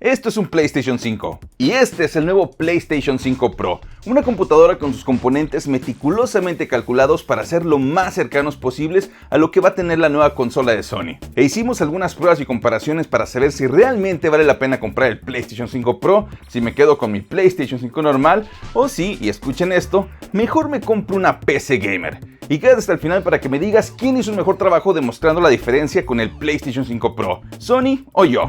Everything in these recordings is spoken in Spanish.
Esto es un PlayStation 5 y este es el nuevo PlayStation 5 Pro, una computadora con sus componentes meticulosamente calculados para ser lo más cercanos posibles a lo que va a tener la nueva consola de Sony. E hicimos algunas pruebas y comparaciones para saber si realmente vale la pena comprar el PlayStation 5 Pro, si me quedo con mi PlayStation 5 normal o si, y escuchen esto, mejor me compro una PC Gamer. Y quédate hasta el final para que me digas quién hizo un mejor trabajo demostrando la diferencia con el PlayStation 5 Pro, Sony o yo.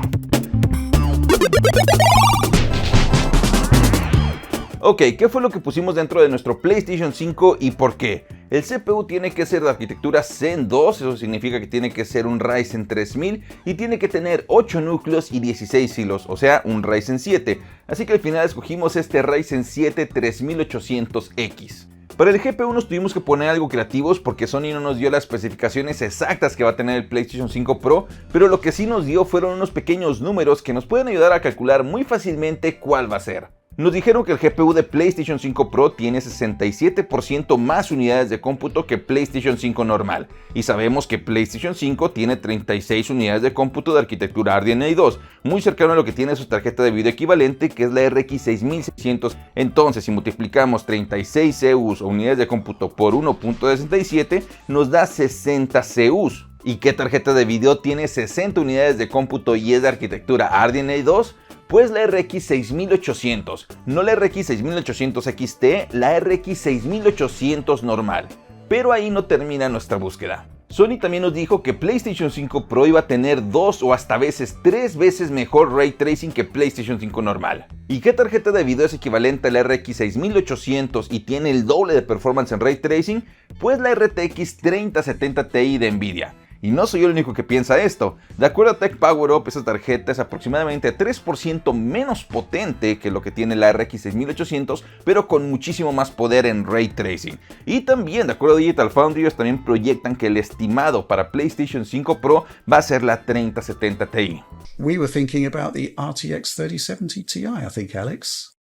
Ok, ¿qué fue lo que pusimos dentro de nuestro PlayStation 5 y por qué? El CPU tiene que ser de arquitectura Zen 2, eso significa que tiene que ser un Ryzen 3000 y tiene que tener 8 núcleos y 16 hilos, o sea, un Ryzen 7. Así que al final escogimos este Ryzen 7 3800X. Para el GPU nos tuvimos que poner algo creativos porque Sony no nos dio las especificaciones exactas que va a tener el PlayStation 5 Pro, pero lo que sí nos dio fueron unos pequeños números que nos pueden ayudar a calcular muy fácilmente cuál va a ser. Nos dijeron que el GPU de PlayStation 5 Pro tiene 67% más unidades de cómputo que PlayStation 5 normal, y sabemos que PlayStation 5 tiene 36 unidades de cómputo de arquitectura RDNA 2, muy cercano a lo que tiene su tarjeta de video equivalente, que es la RX 6600. Entonces, si multiplicamos 36 CUs o unidades de cómputo por 1.67, nos da 60 CUs. ¿Y qué tarjeta de video tiene 60 unidades de cómputo y es de arquitectura RDNA 2? Pues la RX 6800, no la RX 6800 XT, la RX 6800 normal. Pero ahí no termina nuestra búsqueda. Sony también nos dijo que PlayStation 5 Pro iba a tener 2 o hasta veces 3 veces mejor Ray Tracing que PlayStation 5 normal. ¿Y qué tarjeta de video es equivalente a la RX 6800 y tiene el doble de performance en Ray Tracing? Pues la RTX 3070 Ti de Nvidia. Y no soy yo el único que piensa esto. De acuerdo a Tech Power Up, esa tarjeta es aproximadamente 3% menos potente que lo que tiene la RX 6800, pero con muchísimo más poder en Ray Tracing. Y también, de acuerdo a Digital Foundry, ellos también proyectan que el estimado para PlayStation 5 Pro va a ser la 3070 Ti. We were thinking about the RTX 3070 Ti, I think, Alex.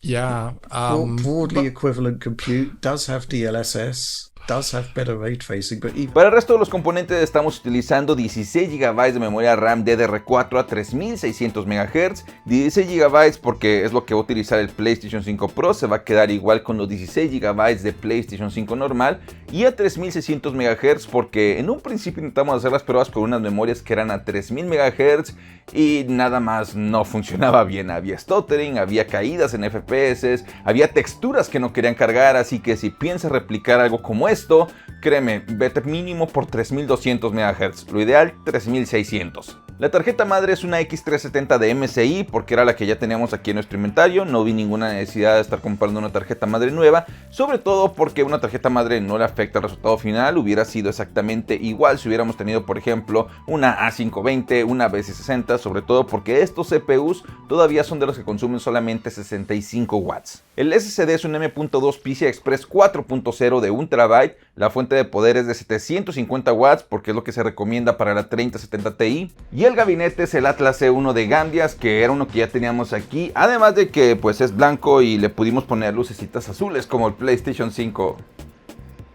Yeah. Broadly equivalent compute, does have DLSS. Does have better ray tracing, but even... Para el resto de los componentes estamos utilizando 16 GB de memoria RAM DDR4 a 3600 MHz, 16 GB porque es lo que va a utilizar el PlayStation 5 Pro, se va a quedar igual con los 16 GB de PlayStation 5 normal, y a 3600 MHz porque en un principio intentamos hacer las pruebas con unas memorias que eran a 3000 MHz y nada más no funcionaba bien, había stuttering, había caídas en FPS, había texturas que no querían cargar, así que si piensas replicar algo como esto, créeme, vete mínimo por 3200 MHz, lo ideal 3600. La tarjeta madre es una X370 de MSI porque era la que ya teníamos aquí en nuestro inventario, no vi ninguna necesidad de estar comprando una tarjeta madre nueva, sobre todo porque una tarjeta madre no le afecta al resultado final, hubiera sido exactamente igual si hubiéramos tenido por ejemplo una A520, una BC60, sobre todo porque estos CPUs todavía son de los que consumen solamente 65 watts. El SSD es un M.2 PCI Express 4.0 de 1 TB, la fuente de poder es de 750 watts porque es lo que se recomienda para la 3070 Ti, y el gabinete es el Atlas C1 de Gambias, que era uno que ya teníamos aquí, además de que pues es blanco y le pudimos poner lucecitas azules como el PlayStation 5.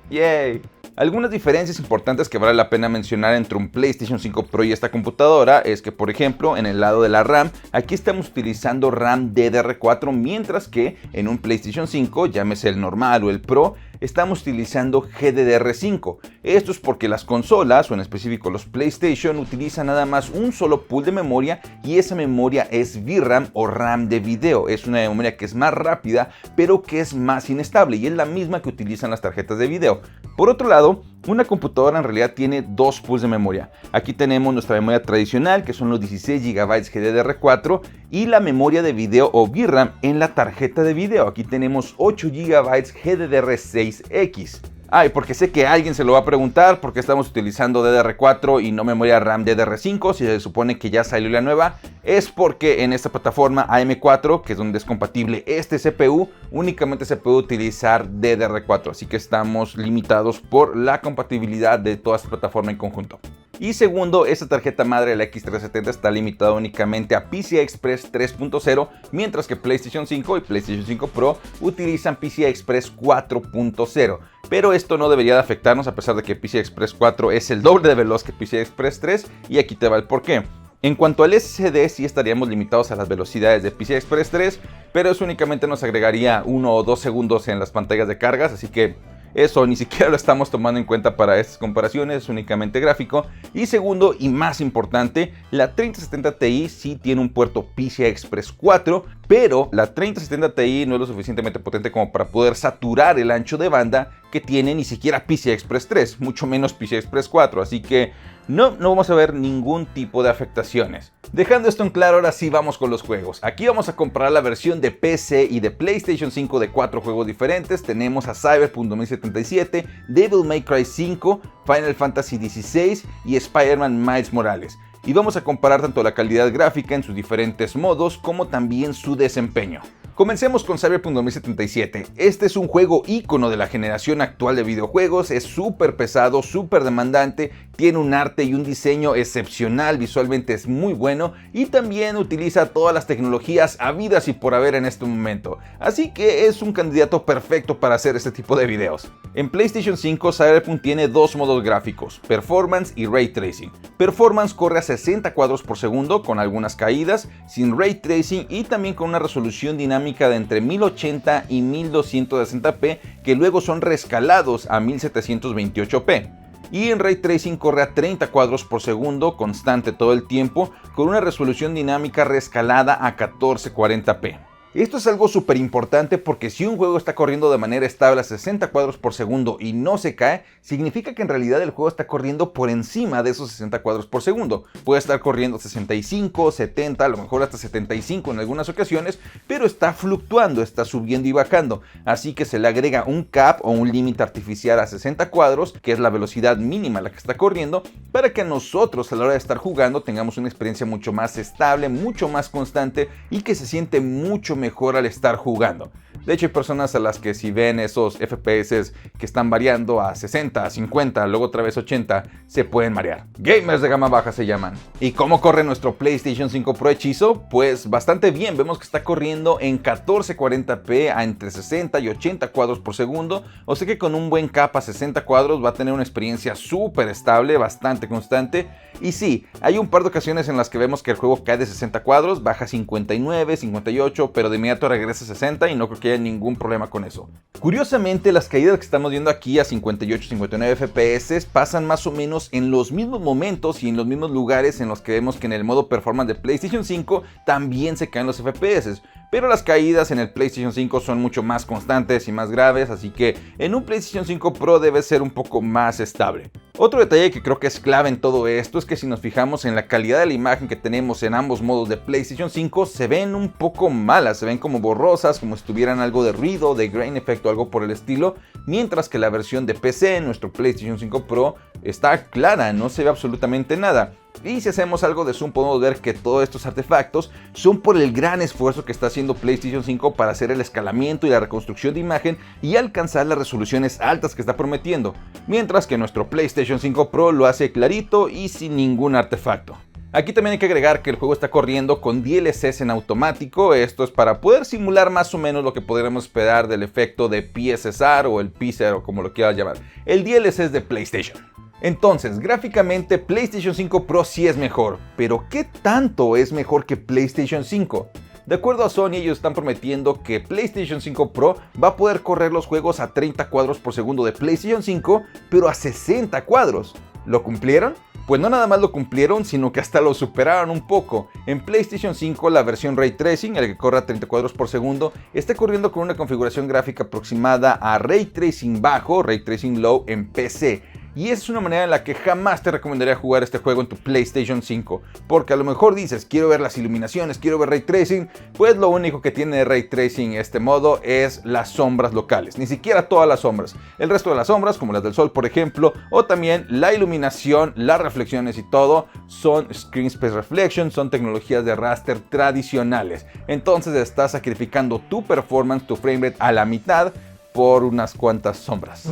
¡Yay! Algunas diferencias importantes que vale la pena mencionar entre un PlayStation 5 Pro y esta computadora es que, por ejemplo, en el lado de la RAM, aquí estamos utilizando RAM DDR4, mientras que en un PlayStation 5, llámese el normal o el Pro, estamos utilizando GDDR5. Esto es porque las consolas, o en específico los PlayStation, utilizan nada más un solo pool de memoria y esa memoria es VRAM o RAM de video. Es una memoria que es más rápida, pero que es más inestable y es la misma que utilizan las tarjetas de video. Por otro lado, una computadora en realidad tiene dos pools de memoria. Aquí tenemos nuestra memoria tradicional, que son los 16 GB GDDR4, y la memoria de video o VRAM en la tarjeta de video. Aquí tenemos 8 GB GDDR6X. Y porque sé que alguien se lo va a preguntar por qué estamos utilizando DDR4 y no memoria RAM DDR5 si se supone que ya salió la nueva. Es porque en esta plataforma AM4, que es donde es compatible este CPU, únicamente se puede utilizar DDR4, así que estamos limitados por la compatibilidad de toda esta plataforma en conjunto. Y segundo, esta tarjeta madre, la X370, está limitada únicamente a PCI Express 3.0, mientras que PlayStation 5 y PlayStation 5 Pro utilizan PCI Express 4.0. Pero esto no debería de afectarnos, a pesar de que PCI Express 4 es el doble de veloz que PCI Express 3, y aquí te va el porqué. En cuanto al SSD, sí estaríamos limitados a las velocidades de PCI Express 3, pero eso únicamente nos agregaría 1 o 2 segundos en las pantallas de cargas, así que eso ni siquiera lo estamos tomando en cuenta para estas comparaciones, es únicamente gráfico. Y segundo y más importante, la 3070 Ti sí tiene un puerto PCI Express 4, pero la 3070 Ti no es lo suficientemente potente como para poder saturar el ancho de banda que tiene ni siquiera PCI Express 3, mucho menos PCI Express 4, así que no vamos a ver ningún tipo de afectaciones. Dejando esto en claro, ahora sí vamos con los juegos. Aquí vamos a comparar la versión de PC y de PlayStation 5 de 4 juegos diferentes. Tenemos a Cyberpunk 2077, Devil May Cry 5, Final Fantasy XVI y Spider-Man Miles Morales. Y vamos a comparar tanto la calidad gráfica en sus diferentes modos como también su desempeño. Comencemos con Cyberpunk 2077. Este es un juego ícono de la generación actual de videojuegos, es súper pesado, súper demandante, tiene un arte y un diseño excepcional, visualmente es muy bueno y también utiliza todas las tecnologías habidas y por haber en este momento. Así que es un candidato perfecto para hacer este tipo de videos. En PlayStation 5, Cyberpunk tiene dos modos gráficos, Performance y Ray Tracing. Performance corre a 60 cuadros por segundo con algunas caídas, sin Ray Tracing y también con una resolución dinámica de entre 1080 y 1260p que luego son rescalados a 1728p. Y en Ray Tracing corre a 30 cuadros por segundo constante todo el tiempo con una resolución dinámica rescalada a 1440p. Esto es algo súper importante porque si un juego está corriendo de manera estable a 60 cuadros por segundo y no se cae, significa que en realidad el juego está corriendo por encima de esos 60 cuadros por segundo. Puede estar corriendo 65, 70, a lo mejor hasta 75 en algunas ocasiones, pero está fluctuando, está subiendo y bajando. Así que se le agrega un cap o un límite artificial a 60 cuadros, que es la velocidad mínima a la que está corriendo, para que nosotros a la hora de estar jugando tengamos una experiencia mucho más estable, mucho más constante y que se siente mucho mejor al estar jugando. De hecho hay personas a las que si ven esos FPS que están variando a 60, a 50, luego otra vez 80, se pueden marear. Gamers de gama baja se llaman. ¿Y cómo corre nuestro PlayStation 5 Pro hechizo? Pues bastante bien, vemos que está corriendo en 1440p a entre 60 y 80 cuadros por segundo, o sea que con un buen cap a 60 cuadros va a tener una experiencia súper estable, bastante constante. Y sí, hay un par de ocasiones en las que vemos que el juego cae de 60 cuadros, baja 59, 58, pero de inmediato regresa a 60 y no creo que haya ningún problema con eso. Curiosamente, las caídas que estamos viendo aquí a 58, 59 FPS pasan más o menos en los mismos momentos y en los mismos lugares en los que vemos que en el modo performance de PlayStation 5 también se caen los FPS. Pero las caídas en el PlayStation 5 son mucho más constantes y más graves, así que en un PlayStation 5 Pro debe ser un poco más estable. Otro detalle que creo que es clave en todo esto es que si nos fijamos en la calidad de la imagen que tenemos en ambos modos de PlayStation 5, se ven un poco malas, se ven como borrosas, como si tuvieran algo de ruido, de grain effect o algo por el estilo, mientras que la versión de PC, nuestro PlayStation 5 Pro, está clara, no se ve absolutamente nada. Y si hacemos algo de zoom podemos ver que todos estos artefactos son por el gran esfuerzo que está haciendo PlayStation 5 para hacer el escalamiento y la reconstrucción de imagen y alcanzar las resoluciones altas que está prometiendo, mientras que nuestro PlayStation 5 Pro lo hace clarito y sin ningún artefacto. Aquí también hay que agregar que el juego está corriendo con DLSS en automático, esto es para poder simular más o menos lo que podríamos esperar del efecto de PSSR o el PSR o como lo quieras llamar, el DLSS de PlayStation. Entonces, gráficamente PlayStation 5 Pro sí es mejor, pero ¿qué tanto es mejor que PlayStation 5? De acuerdo a Sony, ellos están prometiendo que PlayStation 5 Pro va a poder correr los juegos a 30 cuadros por segundo de PlayStation 5, pero a 60 cuadros. ¿Lo cumplieron? Pues no nada más lo cumplieron, sino que hasta lo superaron un poco. En PlayStation 5 la versión Ray Tracing, el que corre a 30 cuadros por segundo, está corriendo con una configuración gráfica aproximada a Ray Tracing bajo, Ray Tracing low en PC. Y esa es una manera en la que jamás te recomendaría jugar este juego en tu PlayStation 5. Porque a lo mejor dices, quiero ver las iluminaciones, quiero ver Ray Tracing. Pues lo único que tiene de Ray Tracing este modo es las sombras locales. Ni siquiera todas las sombras. El resto de las sombras, como las del sol por ejemplo, o también la iluminación, las reflexiones y todo, son Screen Space Reflection, son tecnologías de raster tradicionales. Entonces estás sacrificando tu performance, tu framerate a la mitad por unas cuantas sombras.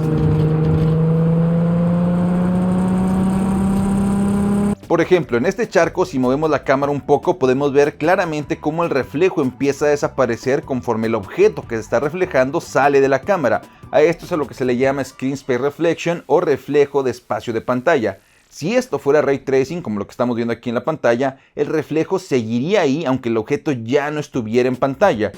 Por ejemplo, en este charco, si movemos la cámara un poco, podemos ver claramente cómo el reflejo empieza a desaparecer conforme el objeto que se está reflejando sale de la cámara. A esto es a lo que se le llama Screen Space Reflection o reflejo de espacio de pantalla. Si esto fuera Ray Tracing, como lo que estamos viendo aquí en la pantalla, el reflejo seguiría ahí aunque el objeto ya no estuviera en pantalla.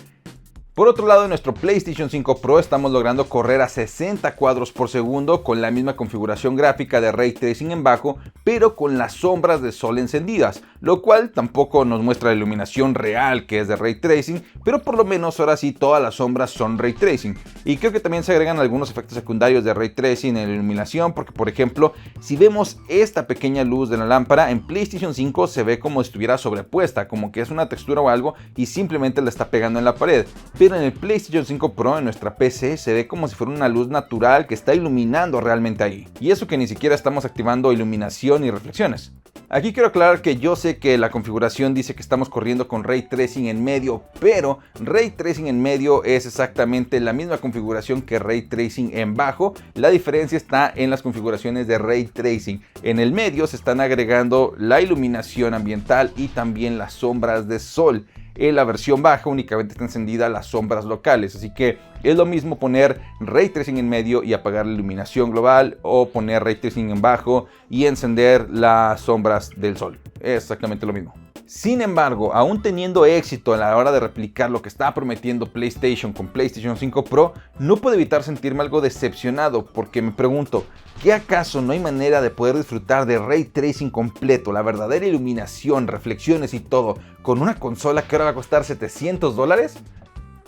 Por otro lado, en nuestro PlayStation 5 Pro estamos logrando correr a 60 cuadros por segundo con la misma configuración gráfica de Ray Tracing en bajo, pero con las sombras de sol encendidas, lo cual tampoco nos muestra la iluminación real que es de Ray Tracing, pero por lo menos ahora sí todas las sombras son Ray Tracing. Y creo que también se agregan algunos efectos secundarios de Ray Tracing en la iluminación, porque por ejemplo, si vemos esta pequeña luz de la lámpara, en PlayStation 5 se ve como si estuviera sobrepuesta, como que es una textura o algo y simplemente la está pegando en la pared. Pero en el PlayStation 5 Pro, en nuestra PC, se ve como si fuera una luz natural que está iluminando realmente ahí. Y eso que ni siquiera estamos activando iluminación y reflexiones. Aquí quiero aclarar que yo sé que la configuración dice que estamos corriendo con Ray Tracing en medio, pero Ray Tracing en medio es exactamente la misma configuración que Ray Tracing en bajo. La diferencia está en las configuraciones de Ray Tracing. En el medio se están agregando la iluminación ambiental y también las sombras de sol. En la versión baja únicamente está encendida las sombras locales, así que es lo mismo poner Ray Tracing en medio y apagar la iluminación global, o poner Ray Tracing en bajo y encender las sombras del sol. Es exactamente lo mismo. Sin embargo, aún teniendo éxito a la hora de replicar lo que estaba prometiendo PlayStation con PlayStation 5 Pro, no puedo evitar sentirme algo decepcionado, porque me pregunto, ¿qué acaso no hay manera de poder disfrutar de Ray Tracing completo, la verdadera iluminación, reflexiones y todo, con una consola que ahora va a costar $700?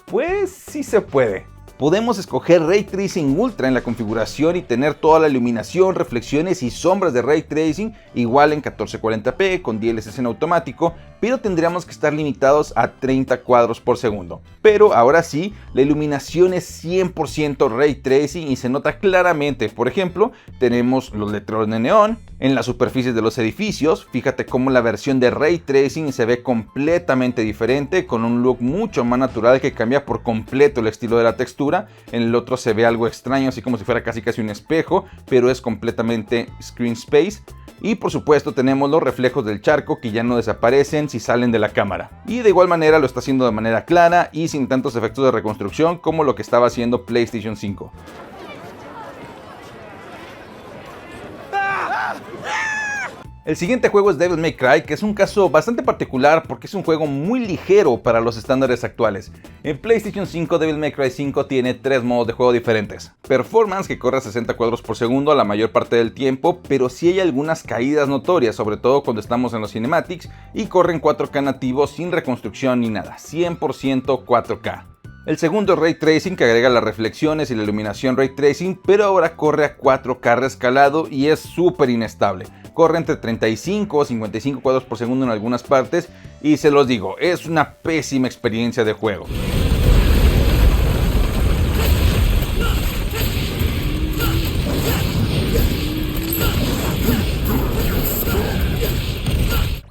Pues sí se puede. Podemos escoger Ray Tracing Ultra en la configuración y tener toda la iluminación, reflexiones y sombras de Ray Tracing igual en 1440p con DLSS en automático, pero tendríamos que estar limitados a 30 cuadros por segundo. Pero ahora sí, la iluminación es 100% Ray Tracing y se nota claramente. Por ejemplo, tenemos los letreros de neón en las superficies de los edificios. Fíjate cómo la versión de Ray Tracing se ve completamente diferente, con un look mucho más natural que cambia por completo el estilo de la textura. En el otro se ve algo extraño, así como si fuera casi un espejo, pero es completamente screen space. Y por supuesto tenemos los reflejos del charco que ya no desaparecen si salen de la cámara. Y de igual manera lo está haciendo de manera clara y sin tantos efectos de reconstrucción como lo que estaba haciendo PlayStation 5. El siguiente juego es Devil May Cry, que es un caso bastante particular porque es un juego muy ligero para los estándares actuales. En PlayStation 5, Devil May Cry 5 tiene 3 modos de juego diferentes. Performance, que corre a 60 cuadros por segundo la mayor parte del tiempo, pero sí hay algunas caídas notorias, sobre todo cuando estamos en los cinematics, y corre en 4K nativo sin reconstrucción ni nada, 100% 4K. El segundo es Ray Tracing, que agrega las reflexiones y la iluminación Ray Tracing, pero ahora corre a 4K rescalado y es súper inestable. Corre entre 35 o 55 cuadros por segundo en algunas partes y se los digo, es una pésima experiencia de juego.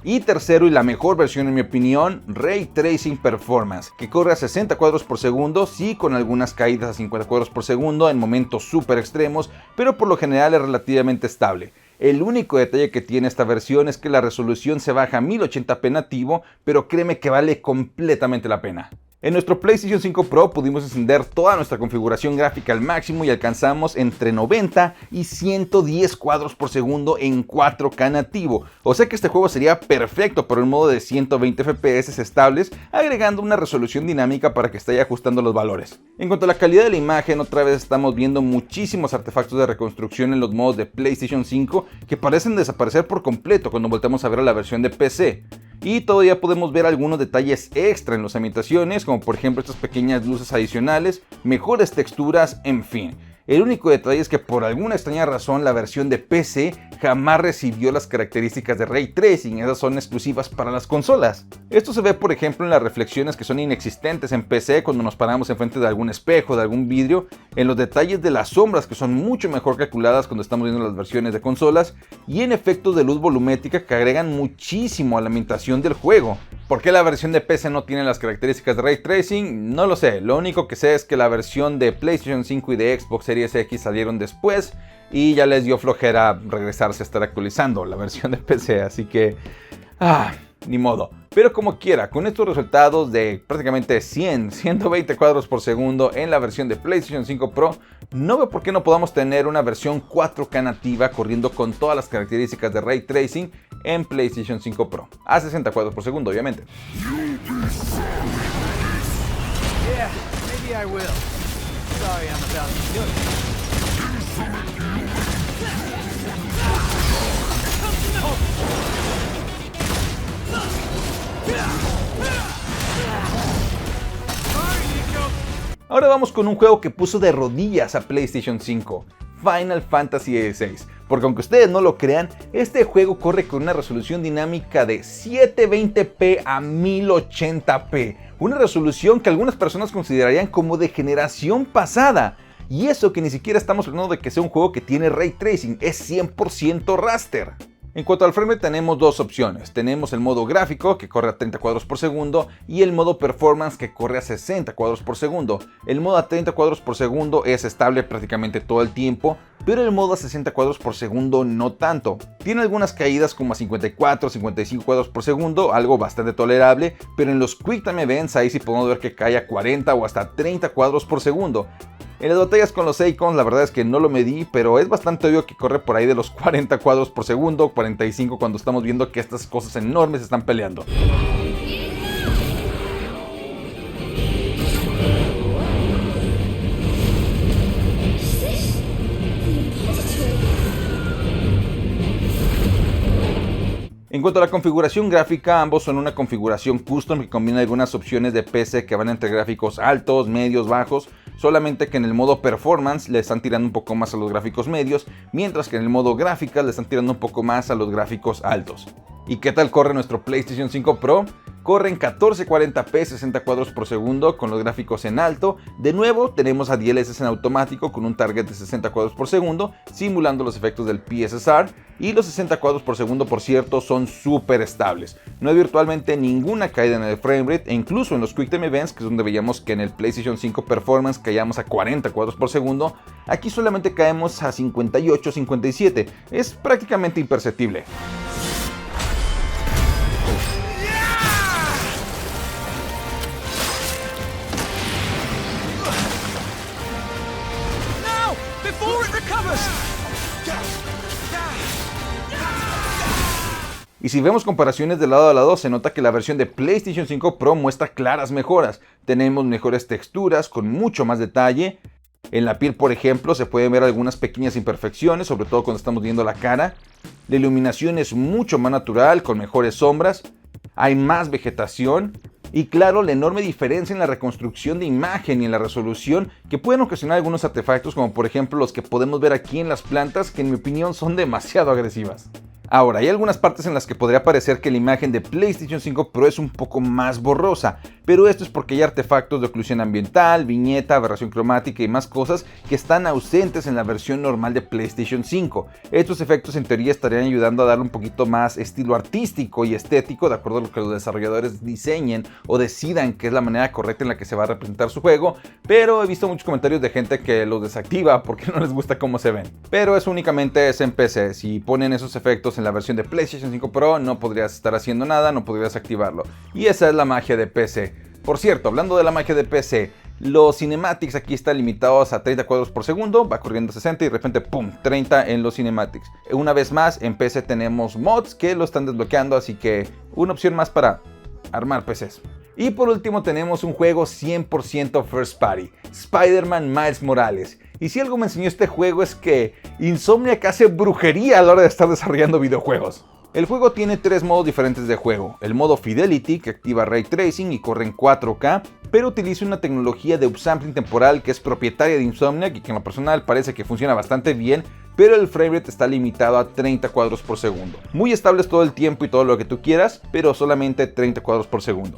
Y tercero, y la mejor versión en mi opinión, Ray Tracing Performance, que corre a 60 cuadros por segundo, sí con algunas caídas a 50 cuadros por segundo en momentos súper extremos, pero por lo general es relativamente estable. El único detalle que tiene esta versión es que la resolución se baja a 1080p nativo, pero créeme que vale completamente la pena. En nuestro PlayStation 5 Pro pudimos encender toda nuestra configuración gráfica al máximo y alcanzamos entre 90 y 110 cuadros por segundo en 4K nativo. O sea que este juego sería perfecto para un modo de 120 FPS estables, agregando una resolución dinámica para que esté ajustando los valores. En cuanto a la calidad de la imagen, otra vez estamos viendo muchísimos artefactos de reconstrucción en los modos de PlayStation 5 que parecen desaparecer por completo cuando volteamos a ver la versión de PC. Y todavía podemos ver algunos detalles extra en las ambientaciones, como por ejemplo estas pequeñas luces adicionales, mejores texturas, en fin. El único detalle es que por alguna extraña razón la versión de PC jamás recibió las características de Ray Tracing, esas son exclusivas para las consolas. Esto se ve por ejemplo en las reflexiones que son inexistentes en PC cuando nos paramos enfrente de algún espejo, de algún vidrio, en los detalles de las sombras que son mucho mejor calculadas cuando estamos viendo las versiones de consolas, y en efectos de luz volumétrica que agregan muchísimo a la ambientación del juego. ¿Por qué la versión de PC no tiene las características de Ray Tracing? No lo sé, lo único que sé es que la versión de PlayStation 5 y de Xbox Series X salieron después y ya les dio flojera regresarse a estar actualizando la versión de PC, así que... ni modo. Pero como quiera, con estos resultados de prácticamente 120 cuadros por segundo en la versión de PlayStation 5 Pro, no veo por qué no podamos tener una versión 4K nativa corriendo con todas las características de Ray Tracing en PlayStation 5 Pro, a 60 cuadros por segundo obviamente. Yeah, maybe I will. Sorry, I'm about to do it. Ahora vamos con un juego que puso de rodillas a PlayStation 5, Final Fantasy XVI, porque aunque ustedes no lo crean, este juego corre con una resolución dinámica de 720p a 1080p, una resolución que algunas personas considerarían como de generación pasada. Y eso que ni siquiera estamos hablando de que sea un juego que tiene Ray Tracing, es 100% raster. En cuanto al frame tenemos dos opciones, tenemos el modo gráfico que corre a 30 cuadros por segundo y el modo performance que corre a 60 cuadros por segundo. El modo a 30 cuadros por segundo es estable prácticamente todo el tiempo, pero el modo a 60 cuadros por segundo no tanto. Tiene algunas caídas como a 54, 55 cuadros por segundo, algo bastante tolerable, pero en los Quick Time Events ahí sí podemos ver que cae a 40 o hasta 30 cuadros por segundo. En las batallas con los Icons la verdad es que no lo medí, pero es bastante obvio que corre por ahí de los 40 cuadros por segundo, 45 cuando estamos viendo que estas cosas enormes están peleando. En cuanto a la configuración gráfica, ambos son una configuración custom que combina algunas opciones de PC que van entre gráficos altos, medios, bajos, solamente que en el modo performance le están tirando un poco más a los gráficos medios, mientras que en el modo gráfica le están tirando un poco más a los gráficos altos. ¿Y qué tal corre nuestro PlayStation 5 Pro? Corre en 1440p 60 cuadros por segundo con los gráficos en alto. De nuevo tenemos a DLSS en automático con un target de 60 cuadros por segundo, simulando los efectos del PSSR, y los 60 cuadros por segundo, por cierto, son súper estables. No hay virtualmente ninguna caída en el framerate, e incluso en los Quick Time Events, que es donde veíamos que en el PlayStation 5 Performance caíamos a 40 cuadros por segundo, aquí solamente caemos a 58, 57. Es prácticamente imperceptible. Y si vemos comparaciones de lado a lado, se nota que la versión de PlayStation 5 Pro muestra claras mejoras. Tenemos mejores texturas con mucho más detalle. En la piel, por ejemplo, se pueden ver algunas pequeñas imperfecciones, sobre todo cuando estamos viendo la cara. La iluminación es mucho más natural, con mejores sombras. Hay más vegetación. Y claro, la enorme diferencia en la reconstrucción de imagen y en la resolución que pueden ocasionar algunos artefactos, como por ejemplo los que podemos ver aquí en las plantas, que en mi opinión son demasiado agresivas. Ahora, hay algunas partes en las que podría parecer que la imagen de PlayStation 5 Pro es un poco más borrosa, pero esto es porque hay artefactos de oclusión ambiental, viñeta, aberración cromática y más cosas que están ausentes en la versión normal de PlayStation 5. Estos efectos en teoría estarían ayudando a darle un poquito más estilo artístico y estético, de acuerdo a lo que los desarrolladores diseñen o decidan que es la manera correcta en la que se va a representar su juego, pero he visto muchos comentarios de gente que los desactiva porque no les gusta cómo se ven. Pero eso únicamente es en PC, si ponen esos efectos en la versión de PlayStation 5 Pro no podrías estar haciendo nada, no podrías activarlo. Y esa es la magia de PC. Por cierto, hablando de la magia de PC, los cinematics aquí están limitados a 30 cuadros por segundo, va corriendo a 60 y de repente ¡pum! 30 en los cinematics. Una vez más, en PC tenemos mods que lo están desbloqueando, así que una opción más para armar PCs. Y por último tenemos un juego 100% first party, Spider-Man Miles Morales. Y si algo me enseñó este juego es que Insomniac hace brujería a la hora de estar desarrollando videojuegos. El juego tiene tres modos diferentes de juego. El modo Fidelity, que activa Ray Tracing y corre en 4K, pero utiliza una tecnología de upsampling temporal que es propietaria de Insomniac y que en lo personal parece que funciona bastante bien, pero el framerate está limitado a 30 cuadros por segundo. Muy estables todo el tiempo y todo lo que tú quieras, pero solamente 30 cuadros por segundo.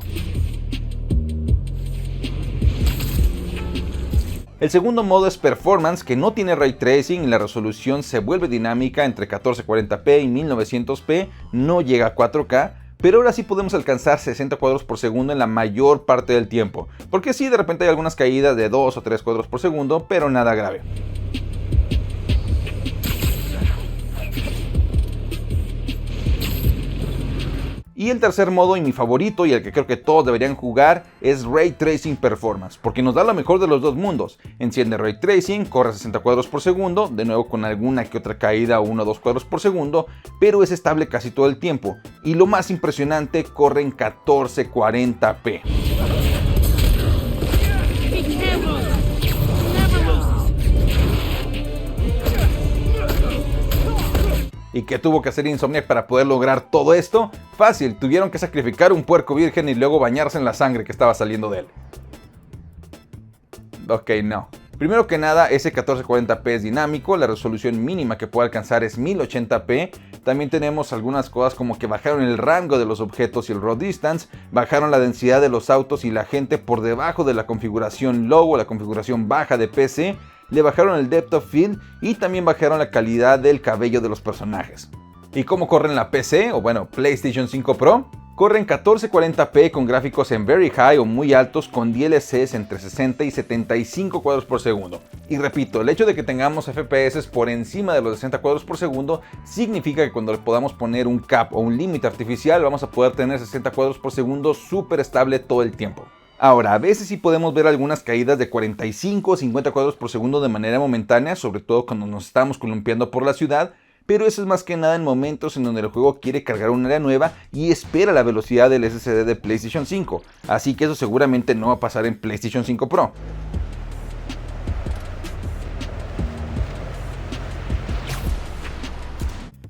El segundo modo es Performance, que no tiene Ray Tracing y la resolución se vuelve dinámica entre 1440p y 1900p, no llega a 4K, pero ahora sí podemos alcanzar 60 cuadros por segundo en la mayor parte del tiempo, porque sí, de repente hay algunas caídas de 2 o 3 cuadros por segundo, pero nada grave. Y el tercer modo y mi favorito y el que creo que todos deberían jugar es Ray Tracing Performance, porque nos da lo mejor de los dos mundos. Enciende Ray Tracing, corre a 60 cuadros por segundo, de nuevo con alguna que otra caída 1 o 2 cuadros por segundo, pero es estable casi todo el tiempo. Y lo más impresionante, corre en 1440p. ¿Y qué tuvo que hacer Insomniac para poder lograr todo esto? Fácil, tuvieron que sacrificar un puerco virgen y luego bañarse en la sangre que estaba saliendo de él. Ok, no. Primero que nada, ese 1440p es dinámico, la resolución mínima que puede alcanzar es 1080p. También tenemos algunas cosas como que bajaron el rango de los objetos y el raw distance, bajaron la densidad de los autos y la gente por debajo de la configuración low o la configuración baja de PC. Le bajaron el depth of field y también bajaron la calidad del cabello de los personajes. ¿Y cómo corre en la PC? O bueno, PlayStation 5 Pro. Corre en 1440p con gráficos en very high o muy altos con DLSS entre 60 y 75 cuadros por segundo. Y repito, el hecho de que tengamos FPS por encima de los 60 cuadros por segundo significa que cuando le podamos poner un cap o un límite artificial vamos a poder tener 60 cuadros por segundo súper estable todo el tiempo. Ahora, a veces sí podemos ver algunas caídas de 45 o 50 cuadros por segundo de manera momentánea, sobre todo cuando nos estamos columpiando por la ciudad, pero eso es más que nada en momentos en donde el juego quiere cargar un área nueva y espera la velocidad del SSD de PlayStation 5, así que eso seguramente no va a pasar en PlayStation 5 Pro.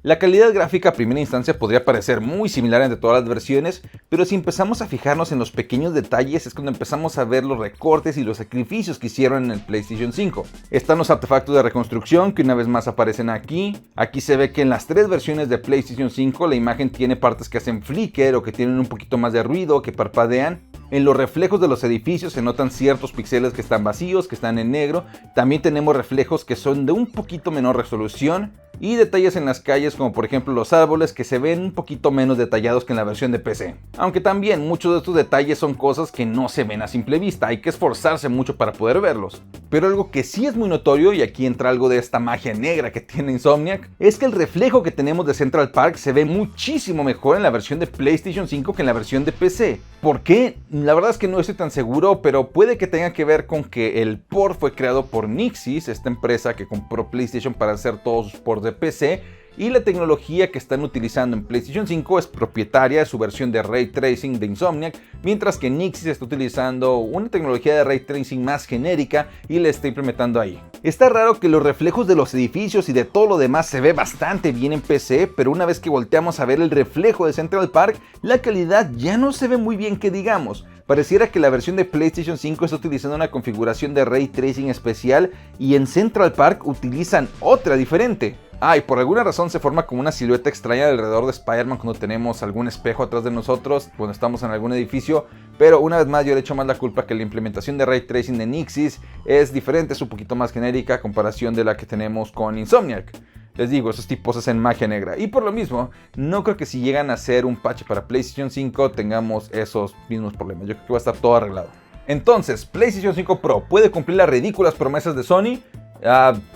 La calidad gráfica a primera instancia podría parecer muy similar entre todas las versiones, pero si empezamos a fijarnos en los pequeños detalles es cuando empezamos a ver los recortes y los sacrificios que hicieron en el PlayStation 5. Están los artefactos de reconstrucción que una vez más aparecen aquí. Aquí se ve que en las tres versiones de PlayStation 5 la imagen tiene partes que hacen flicker o que tienen un poquito más de ruido, que parpadean. En los reflejos de los edificios se notan ciertos píxeles que están vacíos, que están en negro. También tenemos reflejos que son de un poquito menor resolución. Y detalles en las calles como por ejemplo los árboles que se ven un poquito menos detallados que en la versión de PC. Aunque también muchos de estos detalles son cosas que no se ven a simple vista, hay que esforzarse mucho para poder verlos. Pero algo que sí es muy notorio, y aquí entra algo de esta magia negra que tiene Insomniac, es que el reflejo que tenemos de Central Park se ve muchísimo mejor en la versión de PlayStation 5 que en la versión de PC. ¿Por qué? La verdad es que no estoy tan seguro, pero puede que tenga que ver con que el port fue creado por Nixxes, esta empresa que compró PlayStation para hacer todos sus ports de PC, y la tecnología que están utilizando en PlayStation 5 es propietaria de su versión de Ray Tracing de Insomniac, mientras que Nixxes está utilizando una tecnología de Ray Tracing más genérica y la está implementando ahí. Está raro que los reflejos de los edificios y de todo lo demás se ve bastante bien en PC, pero una vez que volteamos a ver el reflejo de Central Park, la calidad ya no se ve muy bien que digamos. Pareciera que la versión de PlayStation 5 está utilizando una configuración de Ray Tracing especial y en Central Park utilizan otra diferente. Y por alguna razón se forma como una silueta extraña alrededor de Spider-Man cuando tenemos algún espejo atrás de nosotros, cuando estamos en algún edificio, pero una vez más yo le echo más la culpa que la implementación de Ray Tracing de Nixxes es diferente, es un poquito más genérica a comparación de la que tenemos con Insomniac. Les digo, esos tipos hacen magia negra. Y por lo mismo, no creo que si llegan a hacer un patch para PlayStation 5 tengamos esos mismos problemas. Yo creo que va a estar todo arreglado. Entonces, ¿PlayStation 5 Pro puede cumplir las ridículas promesas de Sony?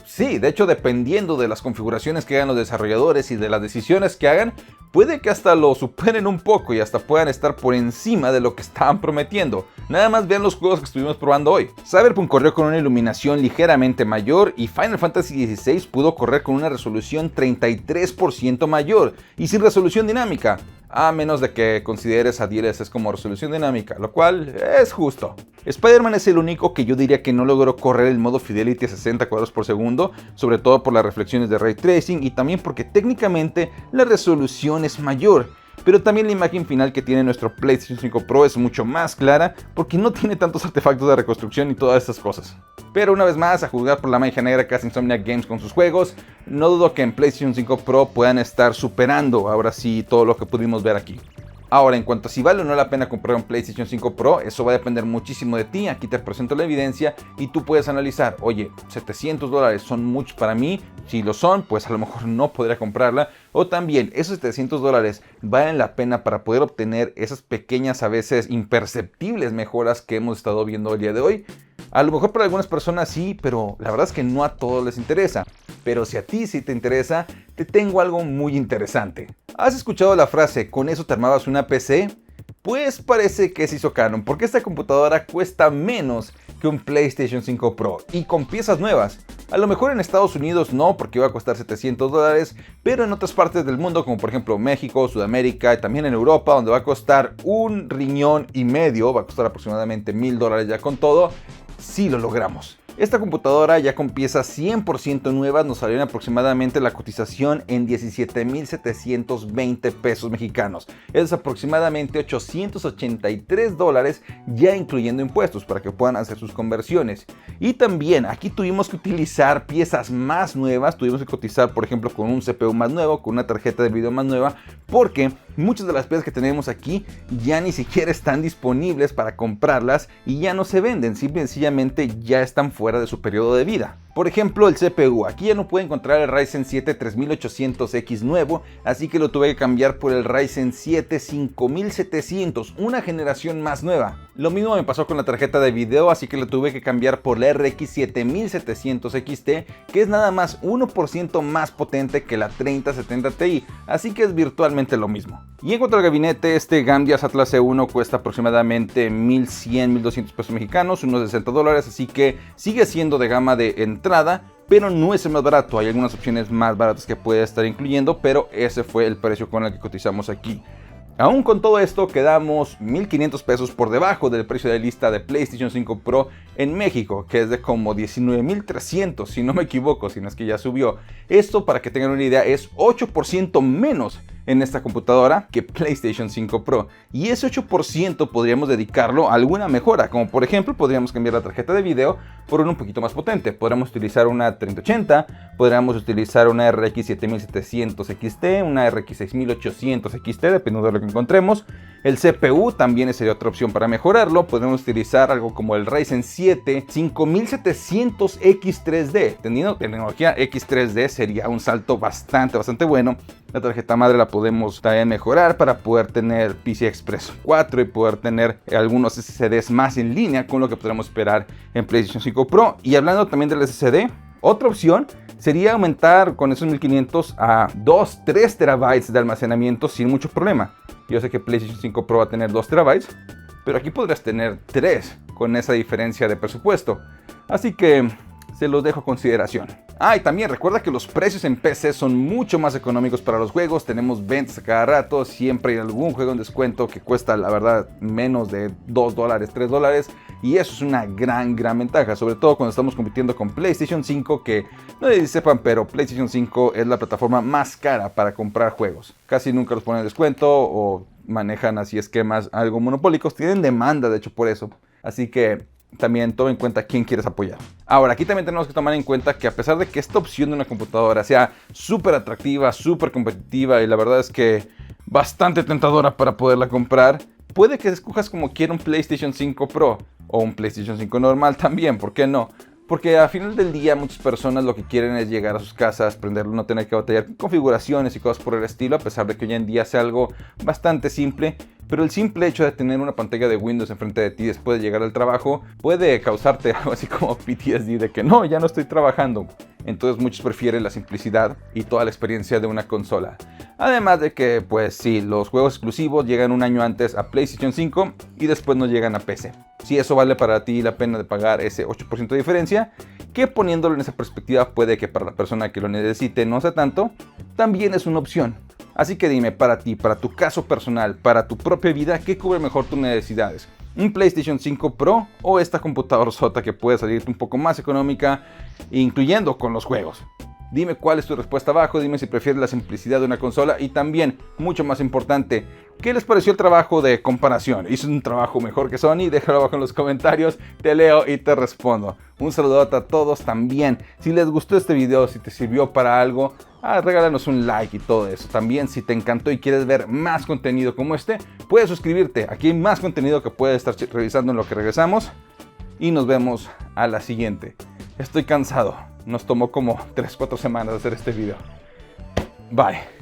Sí, de hecho, dependiendo de las configuraciones que hagan los desarrolladores y de las decisiones que hagan, puede que hasta lo superen un poco y hasta puedan estar por encima de lo que estaban prometiendo. Nada más vean los juegos que estuvimos probando hoy. Cyberpunk corrió con una iluminación ligeramente mayor y Final Fantasy XVI pudo correr con una resolución 33% mayor y sin resolución dinámica, a menos de que consideres a DLSS como resolución dinámica, lo cual es justo. Spider-Man es el único que yo diría que no logró correr el modo Fidelity a 60 cuadros por segundo, sobre todo por las reflexiones de Ray Tracing y también porque técnicamente la resolución es mayor. Pero también la imagen final que tiene nuestro PlayStation 5 Pro es mucho más clara porque no tiene tantos artefactos de reconstrucción y todas estas cosas. Pero una vez más, a juzgar por la magia negra que hace Insomniac Games con sus juegos, no dudo que en PlayStation 5 Pro puedan estar superando ahora sí todo lo que pudimos ver aquí. Ahora, en cuanto a si vale o no la pena comprar un PlayStation 5 Pro, eso va a depender muchísimo de ti. Aquí te presento la evidencia y tú puedes analizar, oye, $700 son muchos para mí. Si lo son, pues a lo mejor no podría comprarla. O también, esos $700 valen la pena para poder obtener esas pequeñas, a veces imperceptibles mejoras que hemos estado viendo el día de hoy. A lo mejor para algunas personas sí, pero la verdad es que no a todos les interesa. Pero si a ti sí te interesa, te tengo algo muy interesante. ¿Has escuchado la frase, con eso te armabas una PC? Pues parece que se hizo canon, porque esta computadora cuesta menos que un PlayStation 5 Pro y con piezas nuevas. A lo mejor en Estados Unidos no, porque iba a costar $700, pero en otras partes del mundo, como por ejemplo México, Sudamérica y también en Europa, donde va a costar $1,5 riñón, va a costar aproximadamente $1,000 ya con todo, sí lo logramos. Esta computadora ya con piezas 100% nuevas nos salió en aproximadamente la cotización en 17,720 pesos mexicanos. Es aproximadamente $883 ya incluyendo impuestos para que puedan hacer sus conversiones. Y también aquí tuvimos que utilizar piezas más nuevas, tuvimos que cotizar por ejemplo con un CPU más nuevo, con una tarjeta de video más nueva, porque muchas de las piezas que tenemos aquí ya ni siquiera están disponibles para comprarlas y ya no se venden, simple y sencillamente ya están fuera de su periodo de vida. Por ejemplo, el CPU, aquí ya no puede encontrar el Ryzen 7 3800X nuevo, así que lo tuve que cambiar por el Ryzen 7 5700, una generación más nueva. Lo mismo me pasó con la tarjeta de video, así que lo tuve que cambiar por la RX 7700 XT, que es nada más 1% más potente que la 3070 Ti, así que es virtualmente lo mismo. Y en cuanto al gabinete, este Gambias Atlas E1 cuesta aproximadamente 1,100, 1,200 pesos mexicanos, unos $60, así que sigue siendo de gama de entrada, pero no es el más barato. Hay algunas opciones más baratas que puede estar incluyendo, pero ese fue el precio con el que cotizamos aquí. Aún con todo esto quedamos 1,500 pesos por debajo del precio de lista de PlayStation 5 Pro en México, que es de como 19,300 si no me equivoco, si no es que ya subió. Esto, para que tengan una idea, es 8% menos en esta computadora que PlayStation 5 Pro, y ese 8% podríamos dedicarlo a alguna mejora, como por ejemplo podríamos cambiar la tarjeta de video por una un poquito más potente. Podríamos utilizar una 3080, podríamos utilizar una RX 7700 XT, una RX 6800 XT, dependiendo de lo que encontremos. El CPU también sería otra opción para mejorarlo. Podemos utilizar algo como el Ryzen 7 5700 X3D. Teniendo tecnología X3D sería un salto bastante bueno. La tarjeta madre la podemos también mejorar para poder tener PCI Express 4 y poder tener algunos SSDs más en línea con lo que podremos esperar en PlayStation 5 Pro. Y hablando también del SSD, otra opción sería aumentar con esos 1,500 a 2-3 terabytes de almacenamiento sin mucho problema. Yo sé que PlayStation 5 Pro va a tener 2 terabytes, pero aquí podrías tener 3 con esa diferencia de presupuesto. Así que se los dejo a consideración. Y también recuerda que los precios en PC son mucho más económicos para los juegos. Tenemos ventas a cada rato, siempre hay algún juego en descuento que cuesta la verdad menos de $2, $3, y eso es una gran ventaja, sobre todo cuando estamos compitiendo con PlayStation 5, que no sé si sepan, pero PlayStation 5 es la plataforma más cara para comprar juegos. Casi nunca los ponen en descuento o manejan así esquemas algo monopólicos, tienen demanda de hecho por eso, así que también toma en cuenta a quién quieres apoyar. Ahora, aquí también tenemos que tomar en cuenta que a pesar de que esta opción de una computadora sea súper atractiva, súper competitiva y la verdad es que bastante tentadora para poderla comprar, puede que escojas como quiera un PlayStation 5 Pro o un PlayStation 5 normal también, ¿por qué no? Porque al final del día muchas personas lo que quieren es llegar a sus casas, prenderlo, no tener que batallar con configuraciones y cosas por el estilo, a pesar de que hoy en día sea algo bastante simple. Pero el simple hecho de tener una pantalla de Windows enfrente de ti después de llegar al trabajo puede causarte algo así como PTSD de que no, ya no estoy trabajando. Entonces muchos prefieren la simplicidad y toda la experiencia de una consola. Además de que, pues sí, los juegos exclusivos llegan un año antes a PlayStation 5 y después no llegan a PC. Si eso vale para ti la pena de pagar ese 8% de diferencia, que poniéndolo en esa perspectiva puede que para la persona que lo necesite no sea tanto, también es una opción. Así que dime, para ti, para tu caso personal, para tu propia vida, ¿qué cubre mejor tus necesidades? ¿Un PlayStation 5 Pro o esta computadora sota que puede salirte un poco más económica, incluyendo con los juegos? Dime cuál es tu respuesta abajo, dime si prefieres la simplicidad de una consola y también, mucho más importante, ¿qué les pareció el trabajo de comparación? ¿Hizo un trabajo mejor que Sony? Déjalo abajo en los comentarios, te leo y te respondo. Un saludote a todos también. Si les gustó este video, si te sirvió para algo, regálanos un like y todo eso. También si te encantó y quieres ver más contenido como este, puedes suscribirte. Aquí hay más contenido que puedes estar revisando en lo que regresamos. Y nos vemos a la siguiente. Estoy cansado. Nos tomó como 3-4 semanas hacer este video. Bye.